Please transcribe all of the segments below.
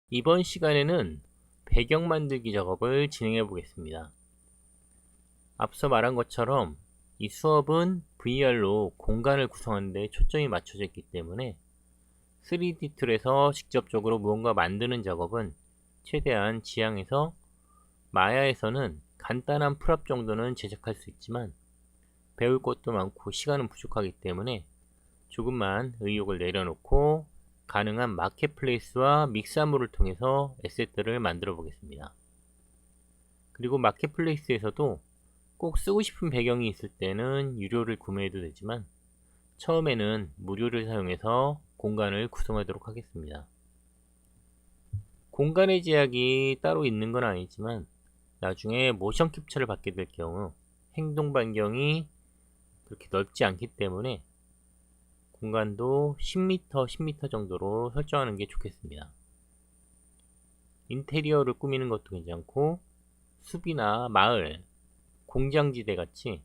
이번 시간에는 배경 만들기 작업을 진행해 보겠습니다. 앞서 말한 것처럼 이 수업은 VR로 공간을 구성하는 데 초점이 맞춰져 있기 때문에 3D 툴에서 직접적으로 무언가 만드는 작업은 최대한 지양해서, 마야에서는 간단한 풀업 정도는 제작할 수 있지만 배울 것도 많고 시간은 부족하기 때문에 조금만 의욕을 내려놓고 가능한 마켓플레이스와 믹스한물을 통해서 에셋들을 만들어 보겠습니다. 그리고 마켓플레이스에서도 꼭 쓰고 싶은 배경이 있을 때는 유료를 구매해도 되지만 처음에는 무료를 사용해서 공간을 구성하도록 하겠습니다. 공간의 제약이 따로 있는 건 아니지만 나중에 모션 캡처를 받게 될 경우 행동 반경이 그렇게 넓지 않기 때문에 공간도 10m, 10m 정도로 설정하는 게 좋겠습니다. 인테리어를 꾸미는 것도 괜찮고 숲이나 마을, 공장지대 같이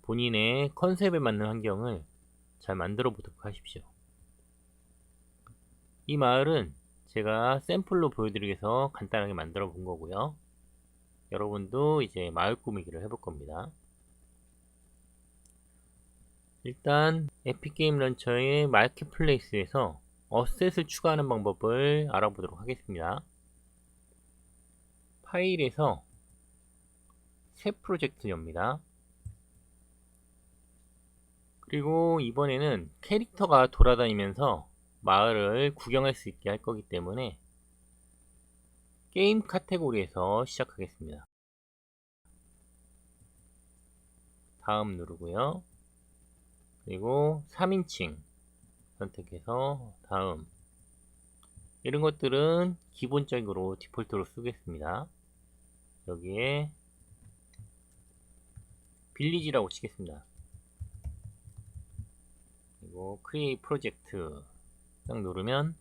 본인의 컨셉에 맞는 환경을 잘 만들어 보도록 하십시오. 이 마을은 제가 샘플로 보여드리기 위해서 간단하게 만들어 본 거고요. 여러분도 이제 마을 꾸미기를 해볼 겁니다. 일단 에픽게임 런처의 마켓플레이스에서 어셋을 추가하는 방법을 알아보도록 하겠습니다. 파일에서 새 프로젝트 엽니다. 그리고 이번에는 캐릭터가 돌아다니면서 마을을 구경할 수 있게 할 거기 때문에 게임 카테고리에서 시작하겠습니다. 다음 누르고요. 그리고 3인칭 선택해서 다음. 이런 것들은 기본적으로 디폴트로 쓰겠습니다. 여기에 빌리지라고 치겠습니다. 그리고 크리에이트 프로젝트 딱 누르면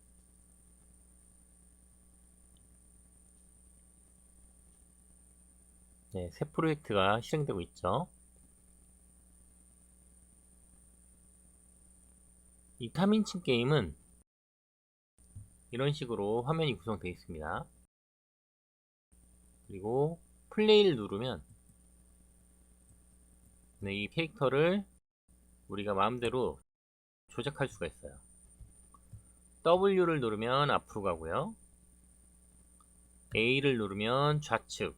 네, 새 프로젝트가 실행되고 있죠. 이 3인칭 게임은 이런 식으로 화면이 구성되어 있습니다. 그리고 플레이를 누르면 네, 이 캐릭터를 우리가 마음대로 조작할 수가 있어요. W를 누르면 앞으로 가고요. A를 누르면 좌측,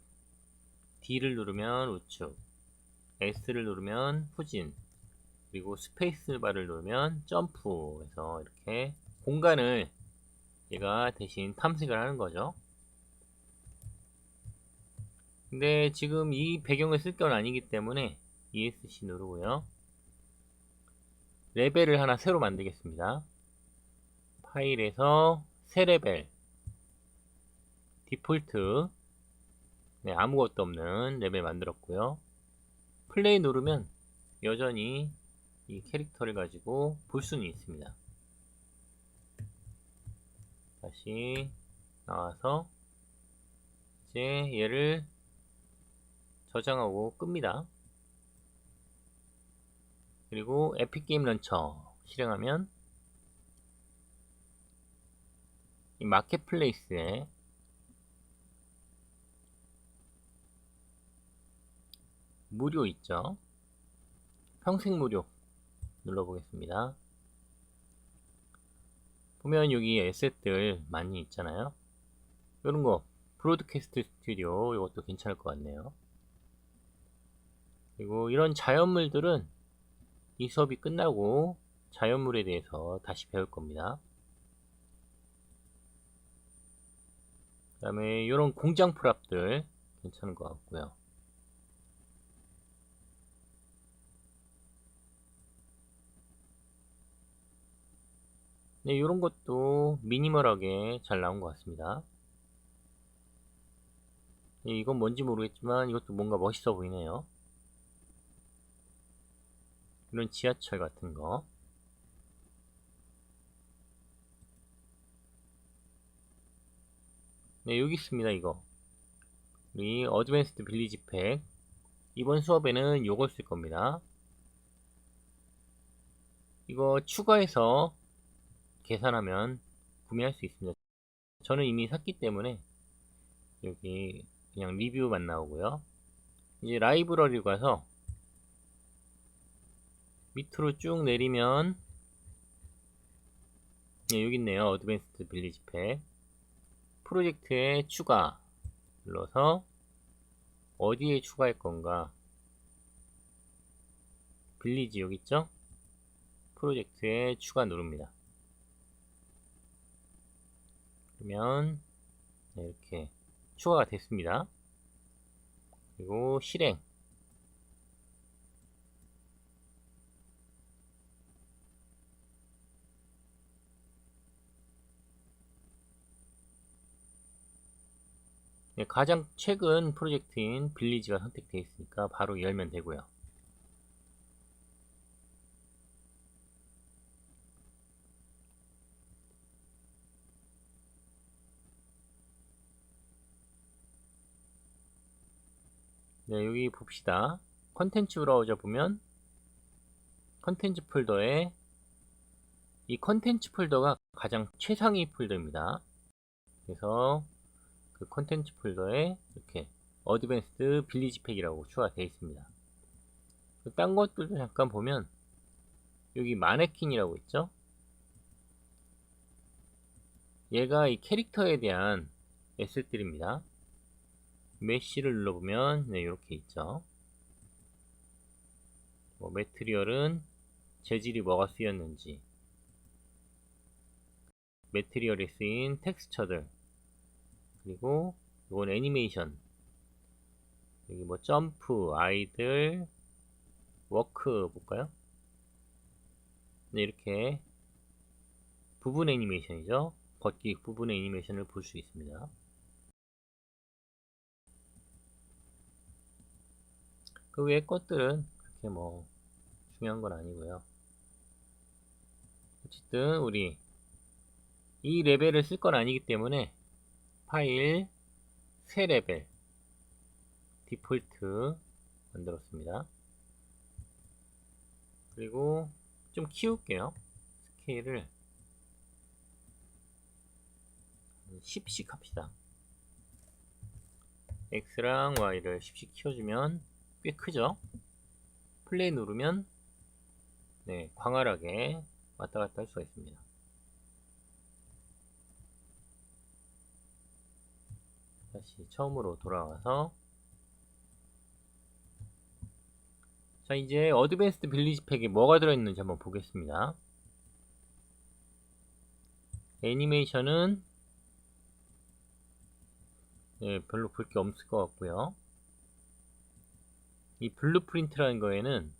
D를 누르면 우측, S를 누르면 후진, 그리고 스페이스바를 누르면 점프 해서 이렇게 공간을 얘가 대신 탐색을 하는 거죠. 근데 지금 이 배경을 쓸 건 아니기 때문에 ESC 누르고요. 레벨을 하나 새로 만들겠습니다. 파일에서 새 레벨, 디폴트, 네, 아무것도 없는 레벨 만들었고요. 플레이 누르면 여전히 이 캐릭터를 가지고 볼 수는 있습니다. 다시 나와서 이제 얘를 저장하고 끕니다. 그리고 에픽게임 런처 실행하면 이 마켓플레이스에 무료 있죠. 평생 무료 눌러보겠습니다. 보면 여기 에셋들 많이 있잖아요. 이런거 브로드캐스트 스튜디오 이것도 괜찮을 것 같네요. 그리고 이런 자연물들은 이 수업이 끝나고 자연물에 대해서 다시 배울 겁니다. 그 다음에 이런 공장 프랍들 괜찮은 것 같고요. 네, 이런 것도 미니멀하게 잘 나온 것 같습니다. 네, 이건 뭔지 모르겠지만 이것도 뭔가 멋있어 보이네요. 이런 지하철 같은 거. 네, 여기 있습니다. 이거 이 어드밴스드 빌리지 팩, 이번 수업에는 요걸 쓸 겁니다. 이거 추가해서 계산하면 구매할 수 있습니다. 저는 이미 샀기 때문에 여기 그냥 리뷰만 나오고요. 이제 라이브러리 가서 밑으로 쭉 내리면 여기 있네요. 어드밴스드 빌리지 팩 프로젝트에 추가 눌러서 어디에 추가할 건가, 빌리지 여기 있죠? 프로젝트에 추가 누릅니다. 그러면 이렇게 추가가 됐습니다. 그리고 실행. 가장 최근 프로젝트인 빌리지가 선택되어 있으니까 바로 열면 되고요. 네, 여기 봅시다. 컨텐츠 브라우저 보면 컨텐츠 폴더에 이 컨텐츠 폴더가 가장 최상위 폴더입니다. 그래서 그 컨텐츠 폴더에 이렇게 어드밴스드 빌리지 팩이라고 추가되어 있습니다. 딴 것들도 잠깐 보면 여기 마네킹이라고 있죠? 얘가 이 캐릭터에 대한 에셋들입니다. 메쉬를 눌러보면 네, 이렇게 있죠. 매트리얼은 재질이 뭐가 쓰였는지, 매트리얼에 쓰인 텍스처들, 그리고 이건 애니메이션, 여기 뭐 점프, 아이들, 워크 볼까요? 네, 이렇게 부분 애니메이션이죠. 걷기 부분 애니메이션을 볼 수 있습니다. 그 외의 것들은 그렇게 뭐 중요한 건 아니고요. 어쨌든 우리 이 레벨을 쓸 건 아니기 때문에 파일, 새 레벨, 디폴트 만들었습니다. 그리고 좀 키울게요. 스케일을 10씩 합시다. X랑 Y를 10씩 키워주면 꽤 크죠? 플레이 누르면 네, 광활하게 왔다 갔다 할 수가 있습니다. 다시 처음으로 돌아와서 자, 이제 어드밴스드 빌리지 팩에 뭐가 들어있는지 한번 보겠습니다. 애니메이션은 네, 별로 볼 게 없을 것 같고요. 이 블루프린트라는 거에는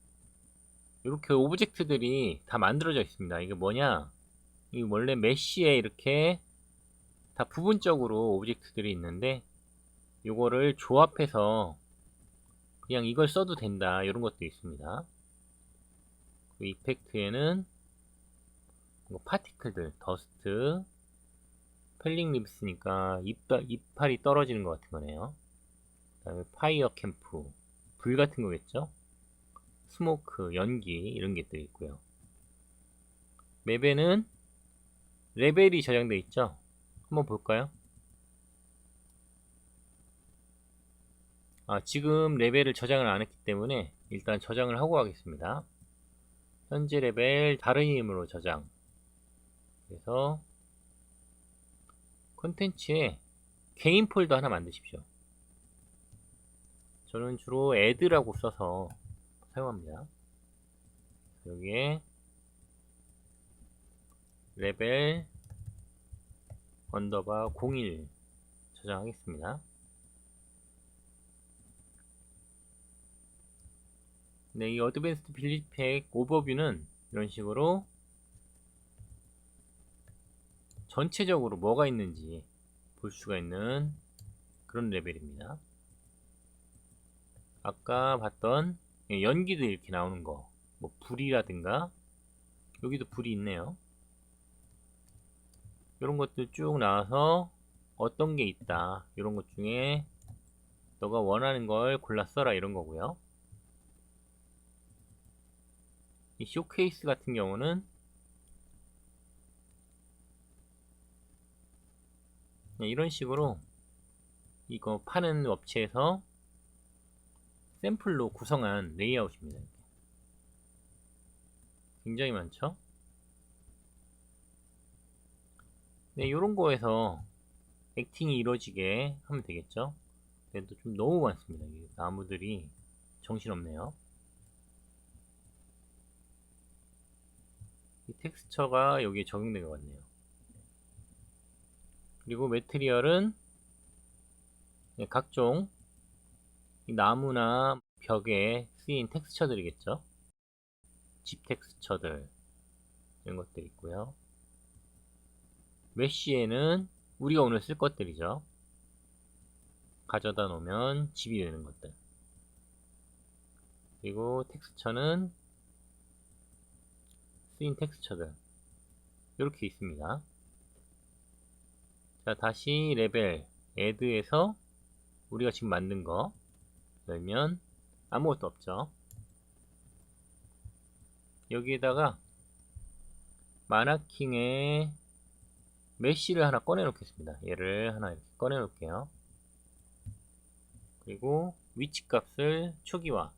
이렇게 오브젝트들이 다 만들어져 있습니다. 이게 뭐냐? 이 원래 메쉬에 이렇게 다 부분적으로 오브젝트들이 있는데 이거를 조합해서 그냥 이걸 써도 된다, 이런 것도 있습니다. 그 이펙트에는 뭐 파티클들, 더스트, 펠링 립스니까 이빨이 떨어지는 것 같은 거네요. 그 다음에 파이어 캠프, 불 같은 거겠죠? 스모크, 연기, 이런 게 또 있고요. 맵에는 레벨이 저장되어 있죠? 한번 볼까요? 지금 레벨을 저장을 안 했기 때문에 일단 저장을 하고 가겠습니다. 현재 레벨 다른 이름으로 저장. 그래서 콘텐츠에 개인 폴더 하나 만드십시오. 저는 주로 add라고 써서 사용합니다. 여기에 레벨 언더바 01 저장하겠습니다. 네, 이 어드밴스드 빌리지 팩 오버뷰는 이런 식으로 전체적으로 뭐가 있는지 볼 수가 있는 그런 레벨입니다. 아까 봤던 연기도 이렇게 나오는 거, 뭐 불이라든가, 여기도 불이 있네요. 이런 것들 쭉 나와서 어떤 게 있다, 이런 것 중에 너가 원하는 걸 골라 써라, 이런 거고요. 이 쇼케이스 같은 경우는 네, 이런 식으로 이거 파는 업체에서 샘플로 구성한 레이아웃입니다. 굉장히 많죠? 네, 요런 거에서 액팅이 이루어지게 하면 되겠죠? 그래도 좀 너무 많습니다. 나무들이 정신없네요. 이 텍스처가 여기에 적용된 것 같네요. 그리고 매트리얼은 각종 나무나 벽에 쓰인 텍스처들이겠죠. 집 텍스처들 이런 것들 있고요. 메쉬에는 우리가 오늘 쓸 것들이죠. 가져다 놓으면 집이 되는 것들. 그리고 텍스처는 쓰인 텍스처들 이렇게 있습니다. 자, 다시 레벨 add에서 우리가 지금 만든 거 열면 아무것도 없죠. 여기에다가 마나킹의 메쉬를 하나 꺼내 놓겠습니다. 얘를 하나 이렇게 꺼내 놓을게요. 그리고 위치 값을 초기화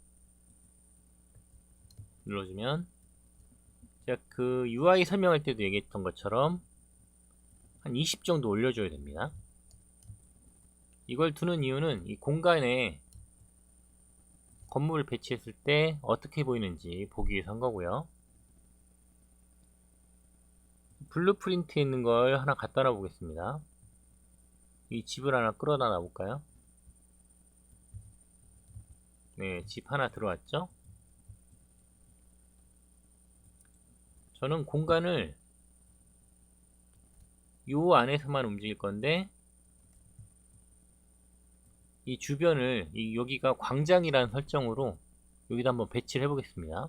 눌러주면 제가 그 UI 설명할 때도 얘기했던 것처럼 한 20 정도 올려줘야 됩니다. 이걸 두는 이유는 이 공간에 건물을 배치했을 때 어떻게 보이는지 보기 위해서 한 거고요. 블루프린트에 있는 걸 하나 갖다 놔 보겠습니다. 이 집을 하나 끌어다 놔 볼까요? 네, 집 하나 들어왔죠? 저는 공간을 요 안에서만 움직일 건데 이 주변을 여기가 광장이라는 설정으로 여기다 한번 배치를 해보겠습니다.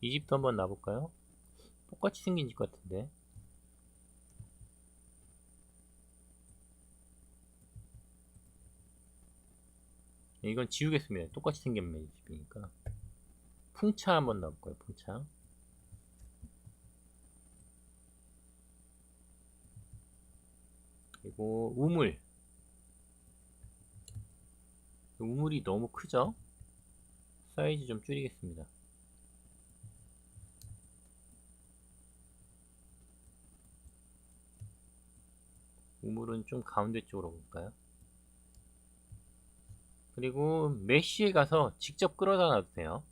이 집도 한번 놔볼까요? 똑같이 생긴 집 같은데. 이건 지우겠습니다. 똑같이 생긴 집이니까. 풍차 한번 놔볼까요? 풍차. 그리고 우물. 우물이 너무 크죠? 사이즈 좀 줄이겠습니다. 우물은 좀 가운데 쪽으로 볼까요? 그리고 메쉬에 가서 직접 끌어다 놔도 돼요.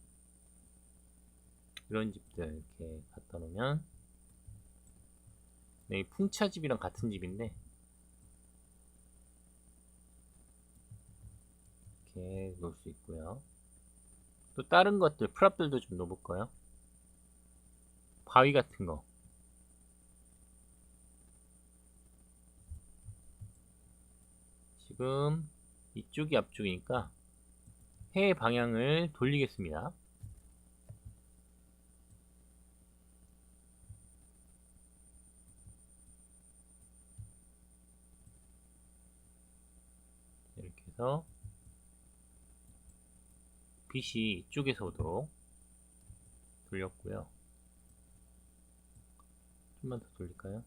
이런 집들 이렇게 갖다 놓으면 네, 풍차집이랑 같은 집인데 이렇게 놓을 수 있고요. 또 다른 것들 프랍들도 좀 넣어볼까요? 바위 같은 거. 지금 이쪽이 앞쪽이니까 해 방향을 돌리겠습니다. 이렇게 해서 빛이 이쪽에서 오도록 돌렸고요. 좀만 더 돌릴까요?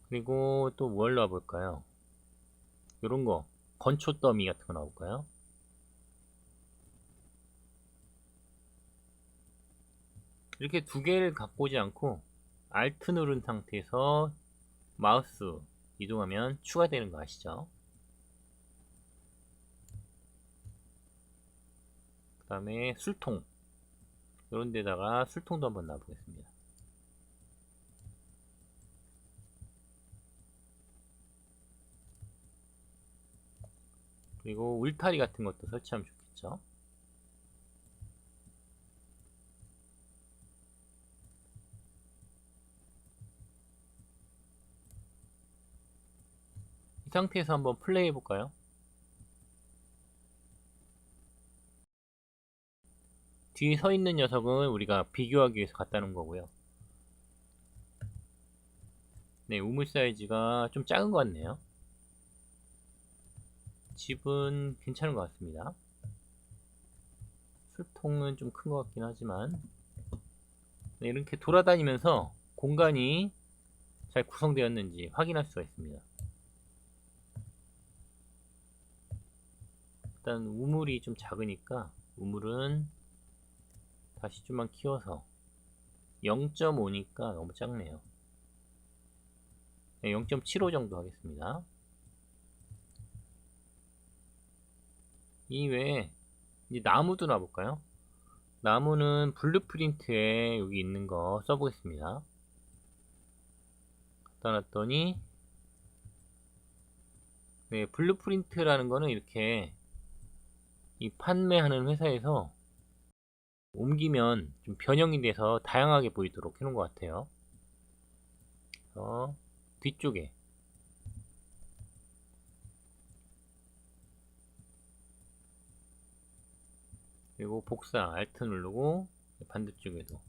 그리고 또 뭘 놔볼까요? 요런 거 건초 더미 같은 거 놔볼까요? 이렇게 두 개를 갖고 오지 않고 Alt 누른 상태에서 마우스 이동하면 추가되는 거 아시죠? 그 다음에 술통 이런 데다가 술통도 한번 놔보겠습니다. 그리고 울타리 같은 것도 설치하면 좋겠죠. 이 상태에서 한번 플레이 해볼까요? 뒤에 서 있는 녀석은 우리가 비교하기 위해서 갖다 놓은 거고요. 네, 우물 사이즈가 좀 작은 것 같네요. 집은 괜찮은 것 같습니다. 술통은 좀 큰 것 같긴 하지만 네, 이렇게 돌아다니면서 공간이 잘 구성되었는지 확인할 수가 있습니다. 일단 우물이 좀 작으니까 우물은 다시 좀만 키워서 0.5니까 너무 작네요. 네, 0.75 정도 하겠습니다. 이외에 이제 나무도 놔볼까요? 나무는 블루프린트에 여기 있는 거 써보겠습니다. 갖다 놨더니 네, 블루프린트라는 거는 이렇게 이 판매하는 회사에서 옮기면 좀 변형이 돼서 다양하게 보이도록 해놓은 것 같아요. 뒤쪽에 그리고 복사 Alt 누르고 반대쪽에도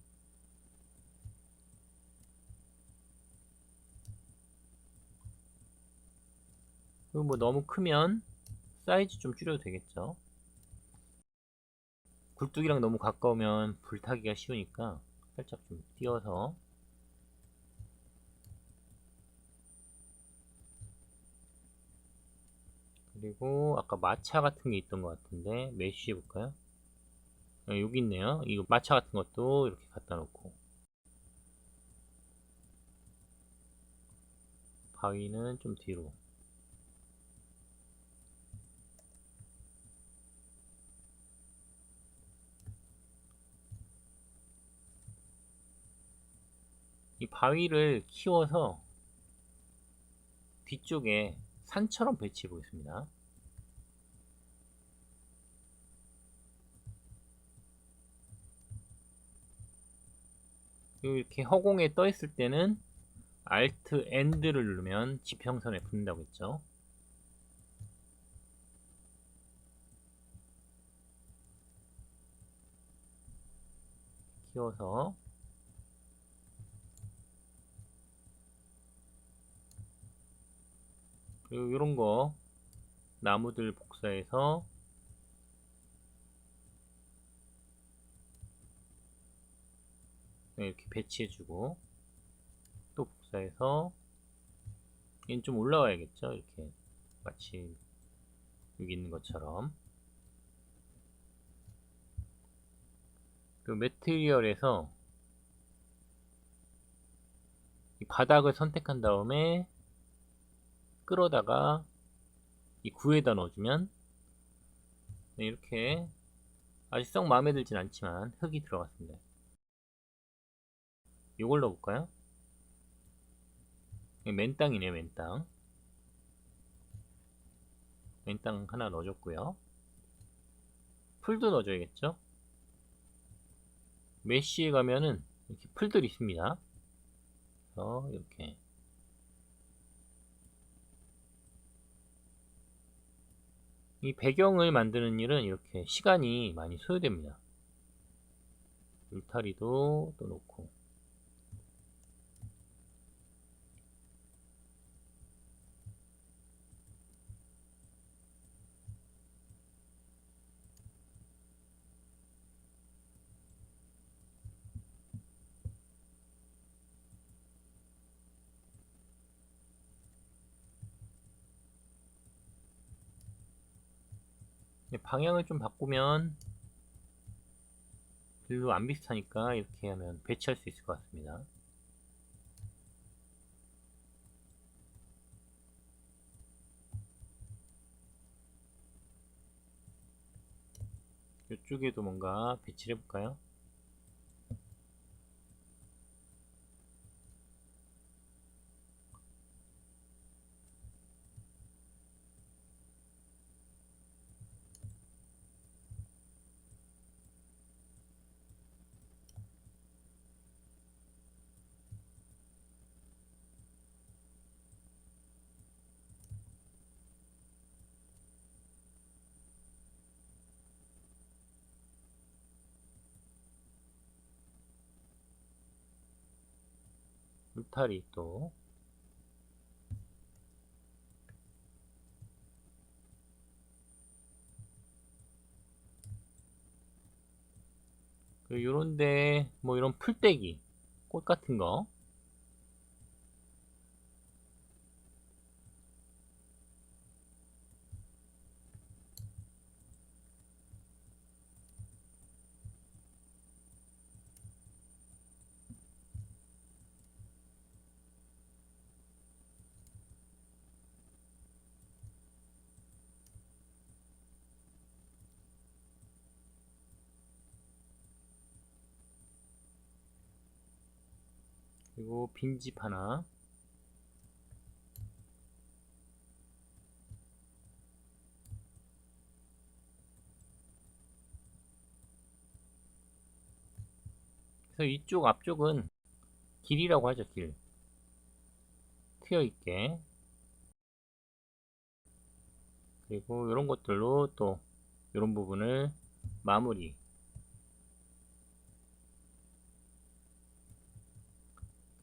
그리고 뭐 너무 크면 사이즈 좀 줄여도 되겠죠. 굴뚝이랑 너무 가까우면 불타기가 쉬우니까 살짝 좀 띄워서 그리고 아까 마차 같은 게 있던 것 같은데 메쉬 해볼까요? 여기 있네요. 이거 마차 같은 것도 이렇게 갖다 놓고 바위는 좀 뒤로 이 바위를 키워서 뒤쪽에 산처럼 배치해 보겠습니다. 이렇게 허공에 떠 있을 때는 Alt End를 누르면 지평선에 붙는다고 했죠. 키워서 그리고 이런 거 나무들 복사해서 이렇게 배치해주고 또 복사해서 얘는 좀 올라와야겠죠. 이렇게 마치 여기 있는 것처럼. 그리고 매트리얼에서 이 바닥을 선택한 다음에 끌어다가 이 구에다 넣어주면 네, 이렇게 아직 썩 마음에 들진 않지만 흙이 들어갔습니다. 이걸 넣어볼까요? 맨땅이네요. 맨땅. 맨땅 하나 넣어줬고요. 풀도 넣어줘야겠죠. 메쉬에 가면은 이렇게 풀들이 있습니다. 그래서 이렇게 이 배경을 만드는 일은 이렇게 시간이 많이 소요됩니다. 울타리도 또 놓고 방향을 좀 바꾸면 별로 안 비슷하니까 이렇게 하면 배치할 수 있을 것 같습니다. 이쪽에도 뭔가 배치를 해볼까요? 울타리 또 요런데 뭐 이런 풀떼기 꽃 같은 거. 그리고 빈집 하나. 그래서 이쪽 앞쪽은 길이라고 하죠. 길. 트여있게. 그리고 이런 것들로 또 이런 부분을 마무리.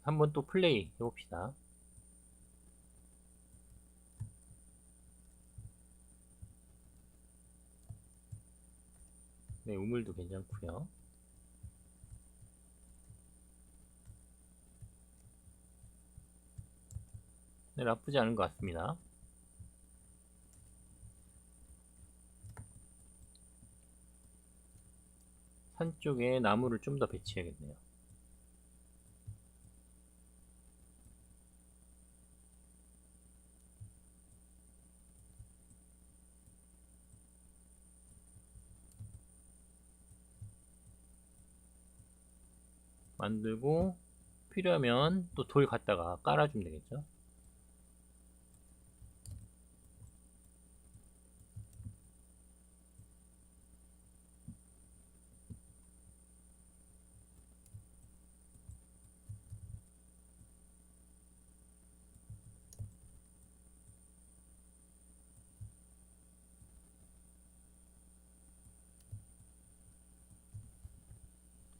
한번 또 플레이 해봅시다. 네, 우물도 괜찮고요. 네, 나쁘지 않은 것 같습니다. 산 쪽에 나무를 좀 더 배치해야겠네요. 만들고 필요하면 또 돌 갖다가 깔아주면 되겠죠.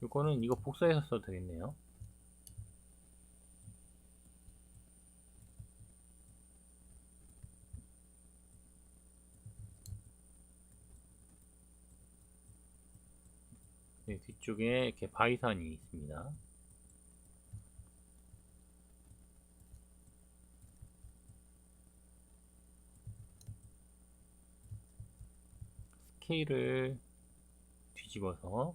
이거는 이거 복사해서 써도 되겠네요. 네, 뒤쪽에 이렇게 바위산이 있습니다. 스케일을 뒤집어서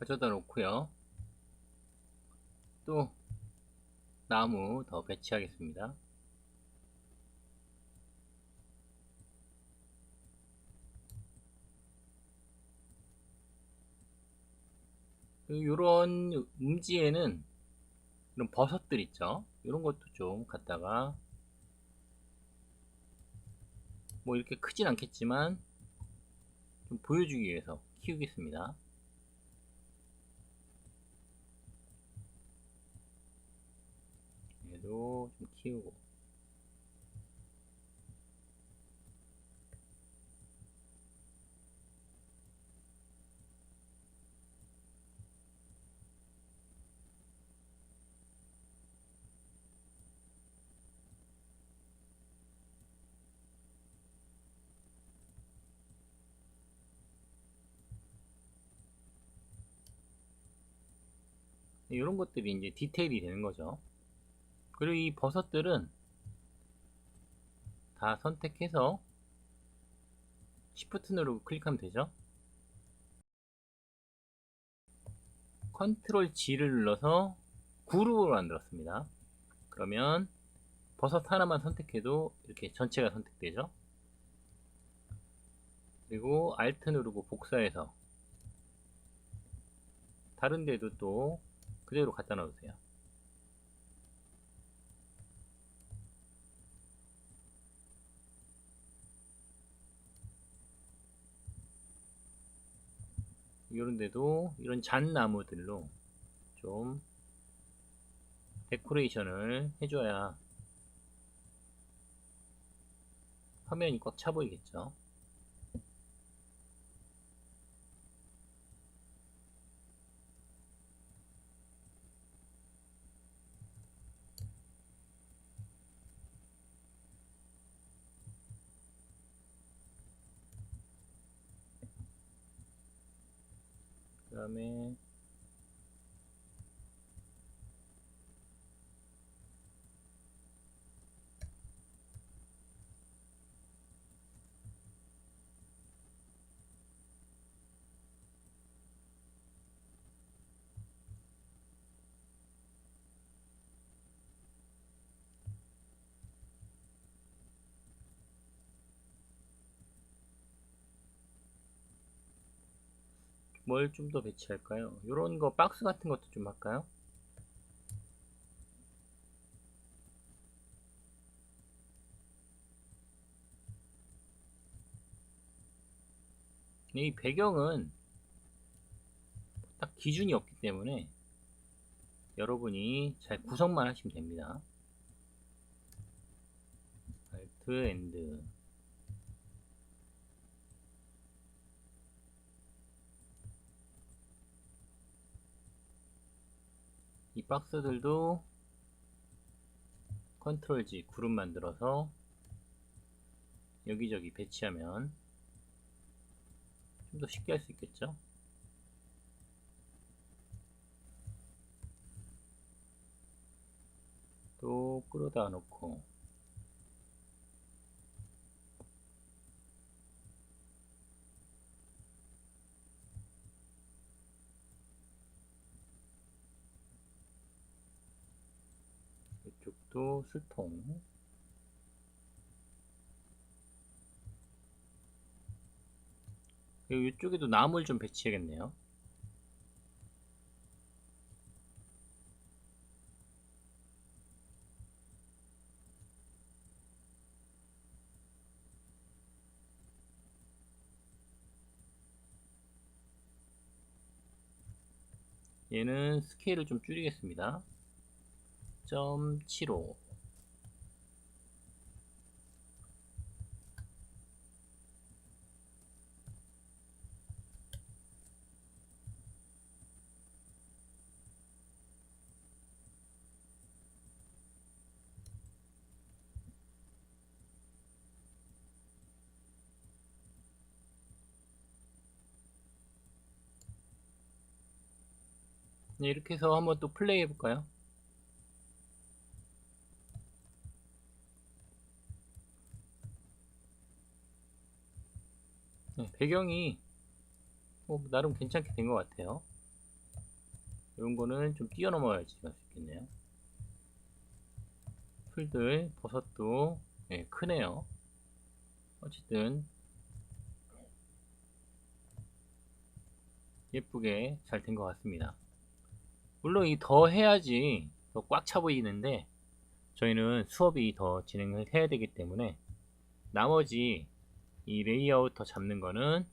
가져다 놓고요. 또 나무 더 배치하겠습니다. 이런 음지에는 이런 버섯들 있죠. 이런 것도 좀 갖다가 뭐 이렇게 크진 않겠지만 좀 보여주기 위해서 키우겠습니다. 얘도 좀 키우고. 이런 것들이 이제 디테일이 되는 거죠. 그리고 이 버섯들은 다 선택해서 Shift 누르고 클릭하면 되죠. 컨트롤 G를 눌러서 그룹을 만들었습니다. 그러면 버섯 하나만 선택해도 이렇게 전체가 선택되죠. 그리고 Alt 누르고 복사해서 다른 데도 또 그대로 갖다 놔주세요. 이런 데도 이런 잣나무들로 좀 데코레이션을 해줘야 화면이 꽉 차 보이겠죠. 다음에 뭘 좀 더 배치할까요? 이런 거 박스 같은 것도 좀 할까요? 이 배경은 딱 기준이 없기 때문에 여러분이 잘 구성만 하시면 됩니다. Alt End 이 박스들도 컨트롤 G 그룹 만들어서 여기저기 배치하면 좀 더 쉽게 할 수 있겠죠. 또 끌어다 놓고 이쪽도 수통 그리고 이쪽에도 나무를 좀 배치해야겠네요. 얘는 스케일을 좀 줄이겠습니다. 0.75 네, 이렇게 해서 한번 또 플레이 해볼까요? 네, 배경이 나름 괜찮게 된 것 같아요. 이런 거는 좀 뛰어넘어야지 할 수 있겠네요. 풀들, 버섯도 네, 크네요. 어쨌든 예쁘게 잘 된 것 같습니다. 물론 이 더 해야지 더 꽉 차 보이는데 저희는 수업이 더 진행을 해야 되기 때문에 나머지 이 레이아웃 더 잡는 거는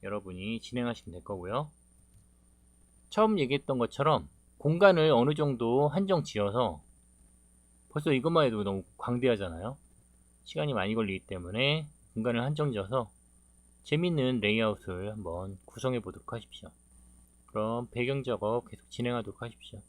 여러분이 진행하시면 될 거고요. 처음 얘기했던 것처럼 공간을 어느 정도 한정 지어서 벌써 이것만 해도 너무 광대하잖아요. 시간이 많이 걸리기 때문에 공간을 한정 지어서 재밌는 레이아웃을 한번 구성해 보도록 하십시오. 그럼 배경 작업 계속 진행하도록 하십시오.